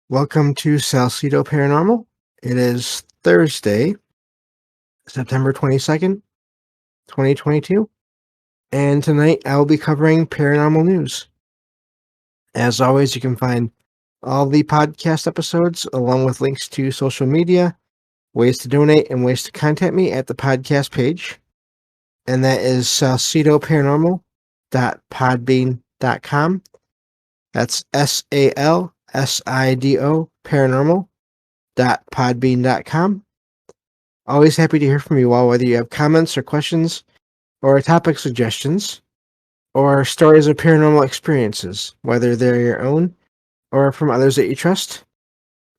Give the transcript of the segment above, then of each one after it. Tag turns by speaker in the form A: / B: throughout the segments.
A: Welcome to Salcedo Paranormal. It is Thursday, September 22nd, 2022, and tonight I will be covering paranormal news. As always, you can find all the podcast episodes along with links to social media, ways to donate, and ways to contact me at the podcast page. And that is salcidoparanormal.podbean.com. That's SALSIDO paranormal.podbean.com. Always happy to hear from you all, whether you have comments or questions, or topic suggestions, or stories of paranormal experiences, whether they're your own or from others that you trust.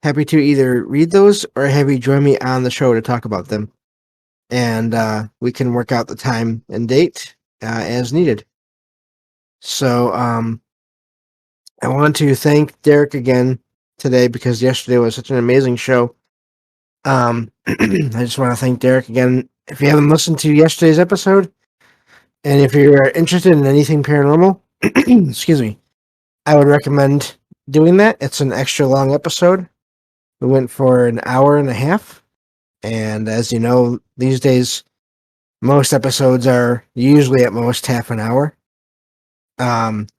A: Happy to either read those or have you join me on the show to talk about them. And we can work out the time and date as needed. So I want to thank Derek again today because yesterday was such an amazing show. I just want to thank Derek again. If you haven't listened to yesterday's episode, and if you're interested in anything paranormal, excuse me, I would recommend doing that. It's an extra long episode. We went for an hour and a half. And as you know, these days, most episodes are usually at most half an hour. And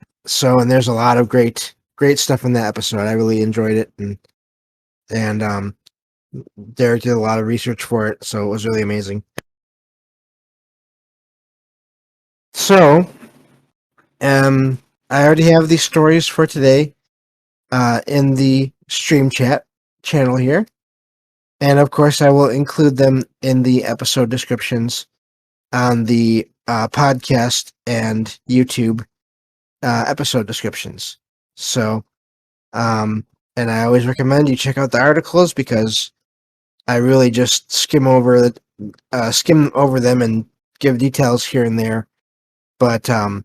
A: there's a lot of great stuff in that episode. I really enjoyed it. And Derek did a lot of research for it, so it was really amazing. So, I already have these stories for today in the stream chat channel here. And of course, I will include them in the episode descriptions on the podcast and YouTube episode descriptions. So, and I always recommend you check out the articles because I really just skim over them and give details here and there, but I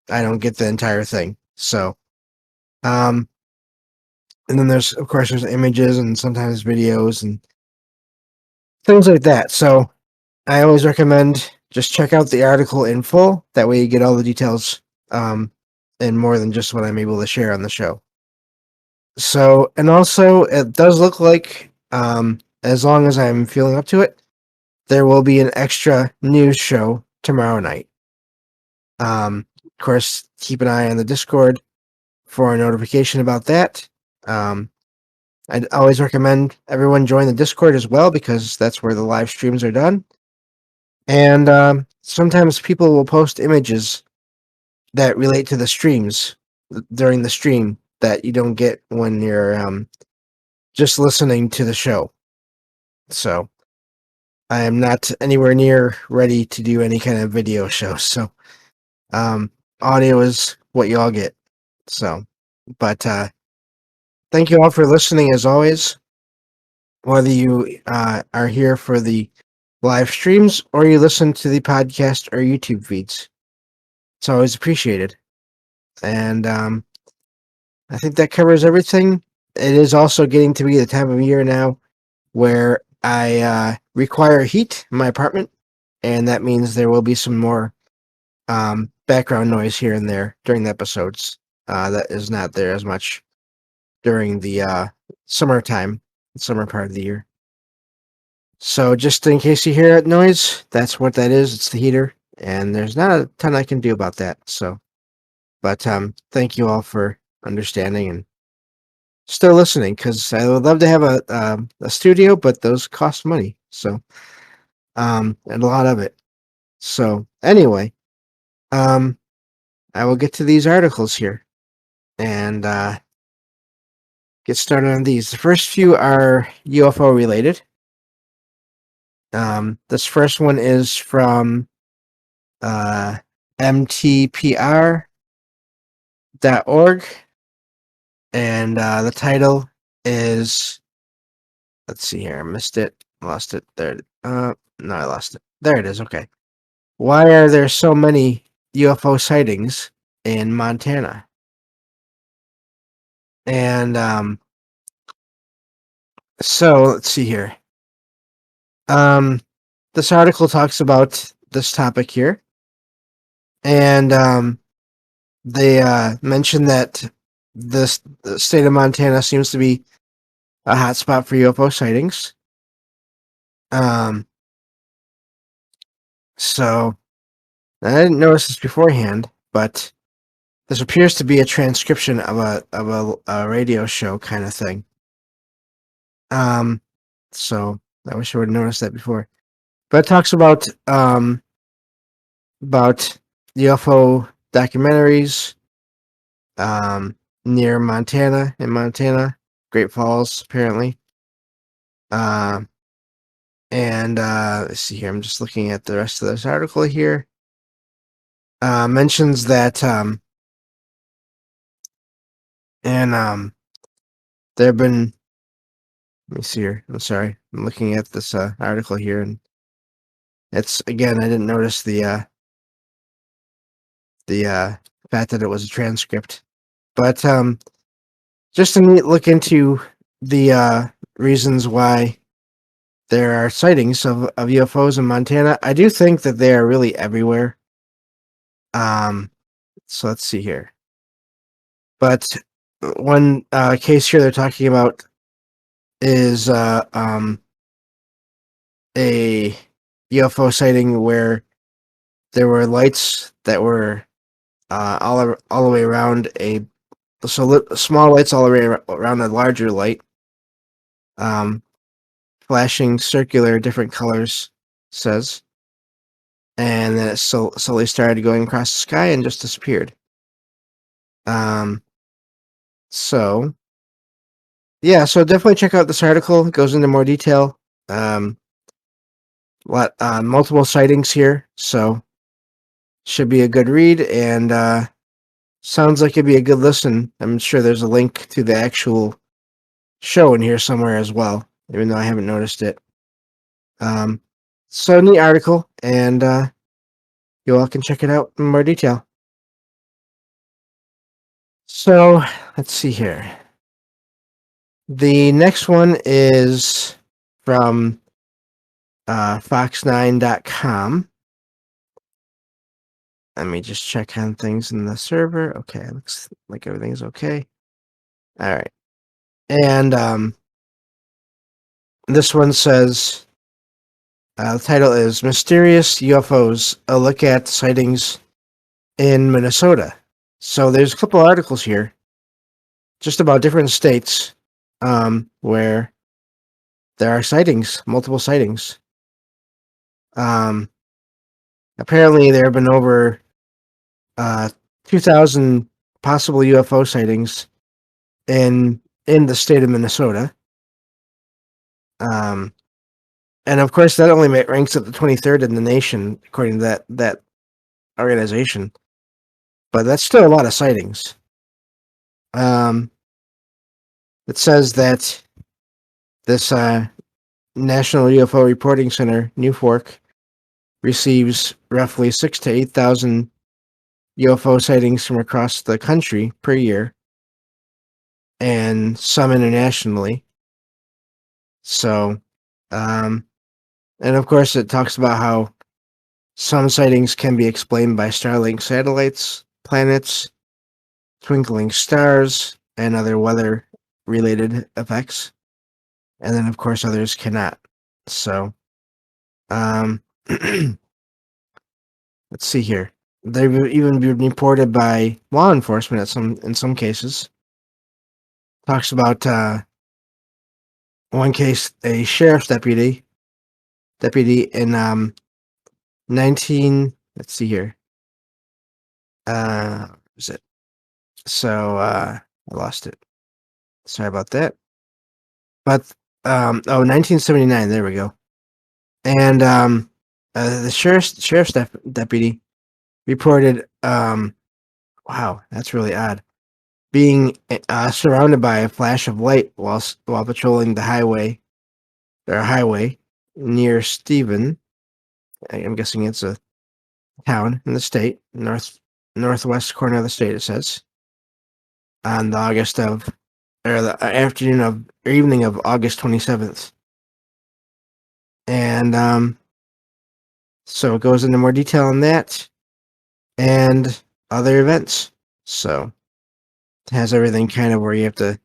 A: don't get the entire thing. So, and then there's images and sometimes videos and things like that. So I always recommend just check out the article in full. That way you get all the details and more than just what I'm able to share on the show. So, and also it does look like as long as I'm feeling up to it, there will be an extra news show tomorrow night. Of course, keep an eye on the Discord for a notification about that. I'd always recommend everyone join the Discord as well because that's where the live streams are done. And sometimes people will post images that relate to the streams during the stream that you don't get when you're just listening to the show. So I am not anywhere near ready to do any kind of video show. So audio is what you all get. So, but thank you all for listening as always. Whether you are here for the live streams or you listen to the podcast or YouTube feeds, it's always appreciated. And I think that covers everything. It is also getting to be the time of year now where I require heat in my apartment, and that means there will be some more background noise here and there during the episodes. That is not there as much during the summer part of the year. So just in case you hear that noise, that's what that is. It's the heater, and there's not a ton I can do about that. So, but thank you all for understanding and still listening, because I would love to have a studio, but those cost money. So, and a lot of it. So anyway, I will get to these articles here and get started on these. The first few are UFO related. This first one is from mtpr.org, and the title is, let's see here, I missed it, lost it there. No, I lost it. There it is. Okay. Why are there so many UFO sightings in Montana? And so let's see here. This article talks about this topic here, and they mention that the state of Montana seems to be a hotspot for UFO sightings. So I didn't notice this beforehand, but this appears to be a transcription of a radio show kind of thing. So I wish I would have noticed that before. But it talks about UFO documentaries near Montana, Great Falls, apparently. And let's see here. I'm just looking at the rest of this article here. Mentions that there have been. Let me see here. I'm sorry. I'm looking at this article here, and it's again. I didn't notice the fact that it was a transcript, but just to look into the reasons why there are sightings of UFOs in Montana. I do think that they are really everywhere. So let's see here. But one case here they're talking about is a UFO sighting where there were lights that were all the way around small lights all the way around a larger light, flashing circular different colors, says, and then it slowly started going across the sky and just disappeared. So yeah, so definitely check out this article. It goes into more detail. Multiple sightings here, so should be a good read, and sounds like it'd be a good listen. I'm sure there's a link to the actual show in here somewhere as well, even though I haven't noticed it. So neat article, and you all can check it out in more detail. So let's see here. The next one is from fox9.com. Let me just check on things in the server. Okay, looks like everything's okay. All right. And this one says, the title is Mysterious UFOs, a look at sightings in Minnesota. So there's a couple articles here just about different states where there are sightings, multiple sightings. Apparently there have been over 2,000 possible UFO sightings in the state of Minnesota. And of course that only ranks at the 23rd in the nation according to that organization. But that's still a lot of sightings. It says that this National UFO Reporting Center, New Fork, receives roughly 6,000 to 8,000 UFO sightings from across the country per year, and some internationally. So, and of course, it talks about how some sightings can be explained by Starlink satellites, planets, twinkling stars, and other weather-related effects. And then, of course, others cannot. So, let's see here. They've even been reported by law enforcement in some cases. Talks about one case, a sheriff's deputy in 19. Let's see here. Is it? So I lost it. Sorry about that. But 1979. There we go. And the sheriff's deputy reported. Wow, that's really odd. Being surrounded by a flash of light while patrolling the highway near Stephen. I'm guessing it's a town in the state, northwest corner of the state. It says on the evening of August 27th, and so it goes into more detail on that and other events. So it has everything kind of where you have to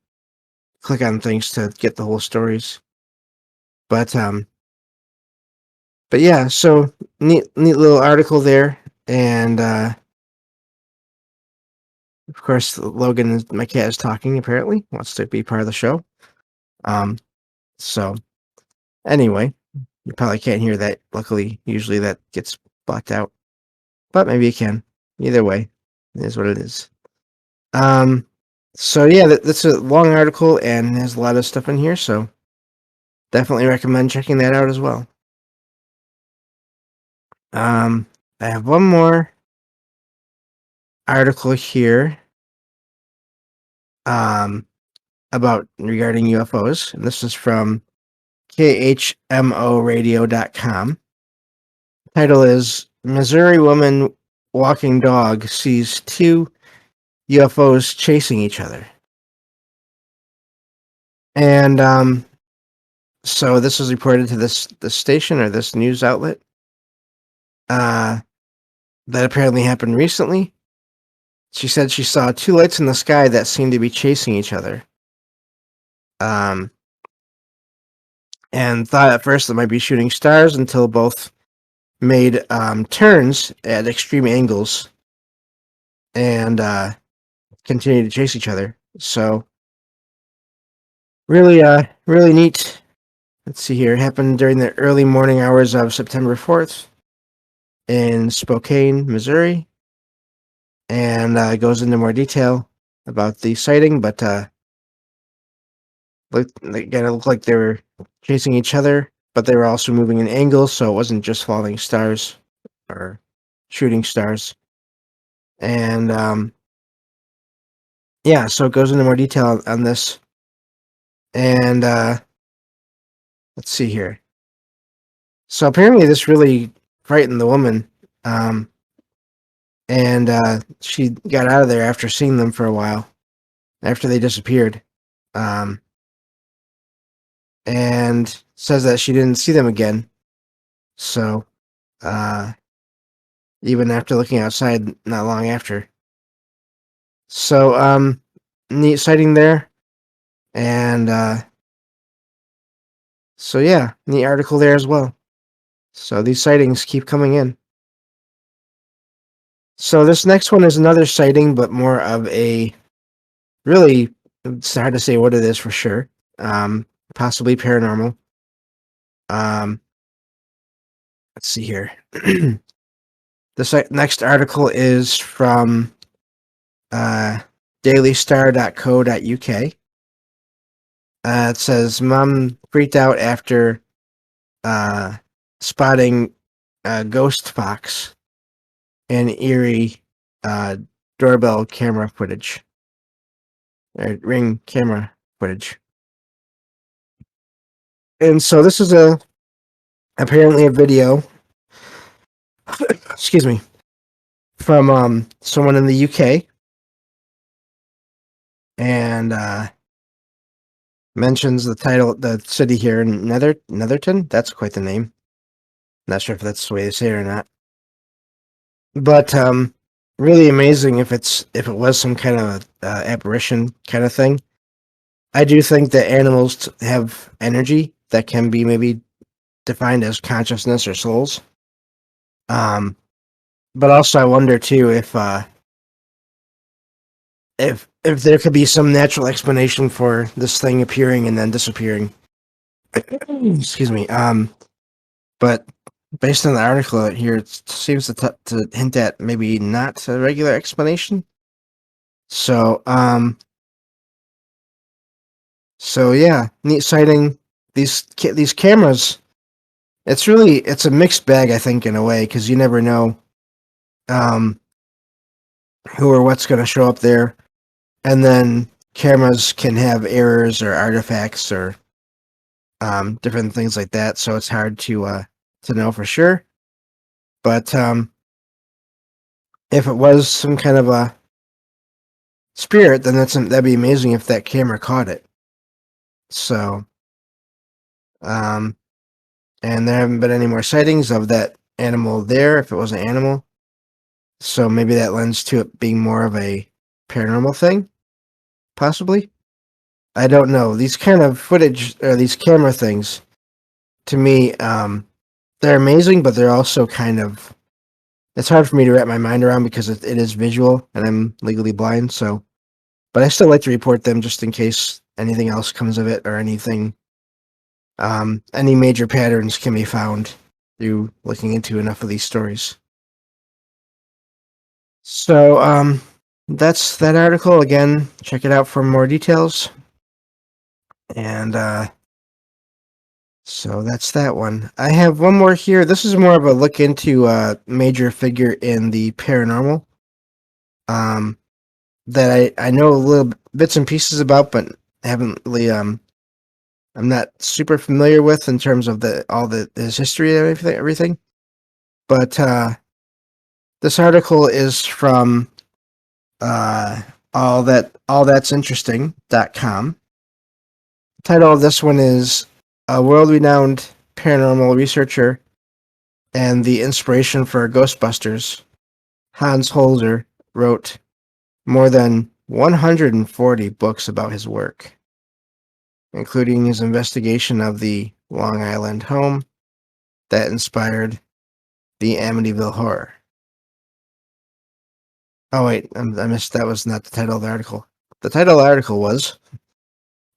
A: click on things to get the whole stories. But yeah, so neat little article there, and of course Logan, my cat, is talking. Apparently, wants to be part of the show. So anyway, you probably can't hear that. Luckily, usually that gets blocked out, but maybe you can. Either way, it is what it is. So yeah, that's a long article and has a lot of stuff in here. So definitely recommend checking that out as well. I have one more article here. About regarding UFOs, and this is from khmoradio.com. Title is Missouri Woman Walking Dog Sees Two UFOs Chasing Each Other. And so this was reported to this station or this news outlet that apparently happened recently. She said she saw two lights in the sky that seemed to be chasing each other. And thought at first it might be shooting stars until both made turns at extreme angles and continued to chase each other. So really neat. Let's see here. It happened during the early morning hours of September 4th in Spokane, Missouri, and goes into more detail about the sighting. But again, it looked like they were chasing each other, but they were also moving in angles, so it wasn't just falling stars or shooting stars. And yeah, so it goes into more detail on this. And let's see here. So apparently this really frightened the woman. And she got out of there after seeing them for a while, after they disappeared. And says that she didn't see them again. So even after looking outside not long after. So neat sighting there. And so yeah, neat article there as well. So these sightings keep coming in. So this next one is another sighting, but more of a really, it's hard to say what it is for sure. Possibly paranormal. Let's see here. This next article is from dailystar.co.uk. It says, Mom freaked out after spotting a ghost fox in Erie doorbell camera footage. Ring camera footage. And so this is apparently a video excuse me, from someone in the UK, and mentions the city here in Netherton. That's quite the name. Not sure if that's the way they say it or not. But really amazing if it was some kind of apparition kind of thing. I do think that animals have energy that can be maybe defined as consciousness or souls. But also I wonder too if there could be some natural explanation for this thing appearing and then disappearing. Excuse me. But based on the article here, it seems to hint at maybe not a regular explanation. So yeah, neat sighting. These cameras. It's a mixed bag, I think, in a way, because you never know who or what's going to show up there. And then cameras can have errors or artifacts or different things like that. So it's hard to know for sure. But if it was some kind of a spirit, then that'd be amazing if that camera caught it. So, and there haven't been any more sightings of that animal there. If it was an animal, so maybe that lends to it being more of a paranormal thing, possibly. I don't know. These kind of footage or these camera things, to me, they're amazing, but they're also kind of. It's hard for me to wrap my mind around because it is visual and I'm legally blind. So, but I still like to report them just in case anything else comes of it or anything. Any major patterns can be found through looking into enough of these stories. So, that's that article. Again, check it out for more details. And so that's that one. I have one more here. This is more of a look into a major figure in the paranormal. Um, that I know a little bits and pieces about, but haven't really I'm not super familiar with in terms of the his history and everything. But this article is from uh all that's interesting.com. The title of this one is a world-renowned paranormal researcher and the inspiration for Ghostbusters. Hans Holzer wrote more than 140 books about his work, including his investigation of the Long Island home that inspired the Amityville Horror. Oh wait, I missed. That was not the title of the article. The title of the article was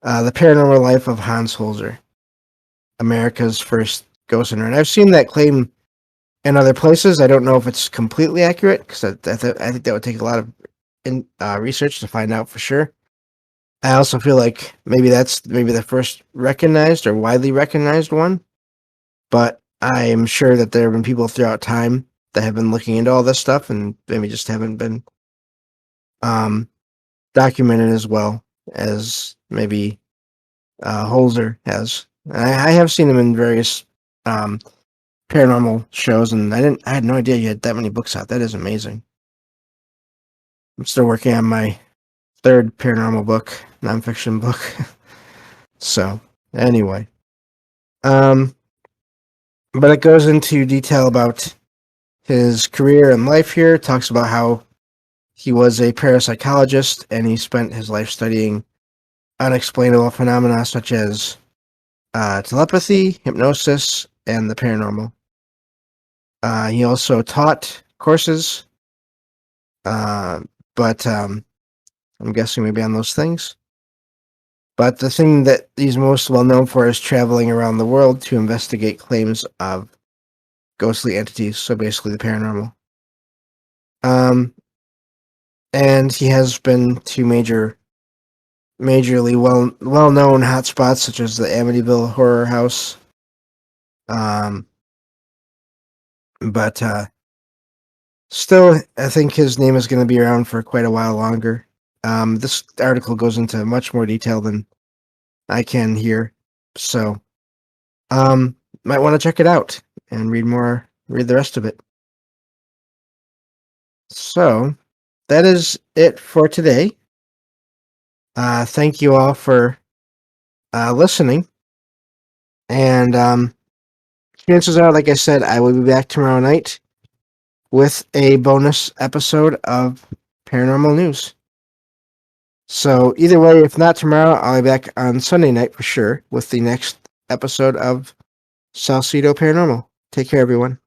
A: "The Paranormal Life of Hans Holzer, America's First Ghost Hunter." And I've seen that claim in other places. I don't know if it's completely accurate because I think that would take a lot of research to find out for sure. I also feel like maybe that's maybe the first recognized or widely recognized one, but I am sure that there have been people throughout time that have been looking into all this stuff and maybe just haven't been um, documented as well as maybe Holzer has. I have seen him in various um, paranormal shows, and I had no idea you had that many books out. That is amazing. I'm still working on my third paranormal book, nonfiction book. So anyway, um, but it goes into detail about his career and life here. It talks about how he was a parapsychologist and he spent his life studying unexplainable phenomena such as telepathy, hypnosis, and the paranormal. He also taught courses, uh, but I'm guessing maybe on those things. But the thing that he's most well known for is traveling around the world to investigate claims of ghostly entities, so basically the paranormal. Um, and he has been to majorly well known hotspots such as the Amityville Horror House. Um, but still, I think his name is going to be around for quite a while longer. This article goes into much more detail than I can here, so might want to check it out and read the rest of it. So that is it for today. Thank you all for listening, and chances are, like I said, I will be back tomorrow night with a bonus episode of Paranormal News. So either way, if not tomorrow, I'll be back on Sunday night for sure with the next episode of Salcedo Paranormal. Take care, everyone.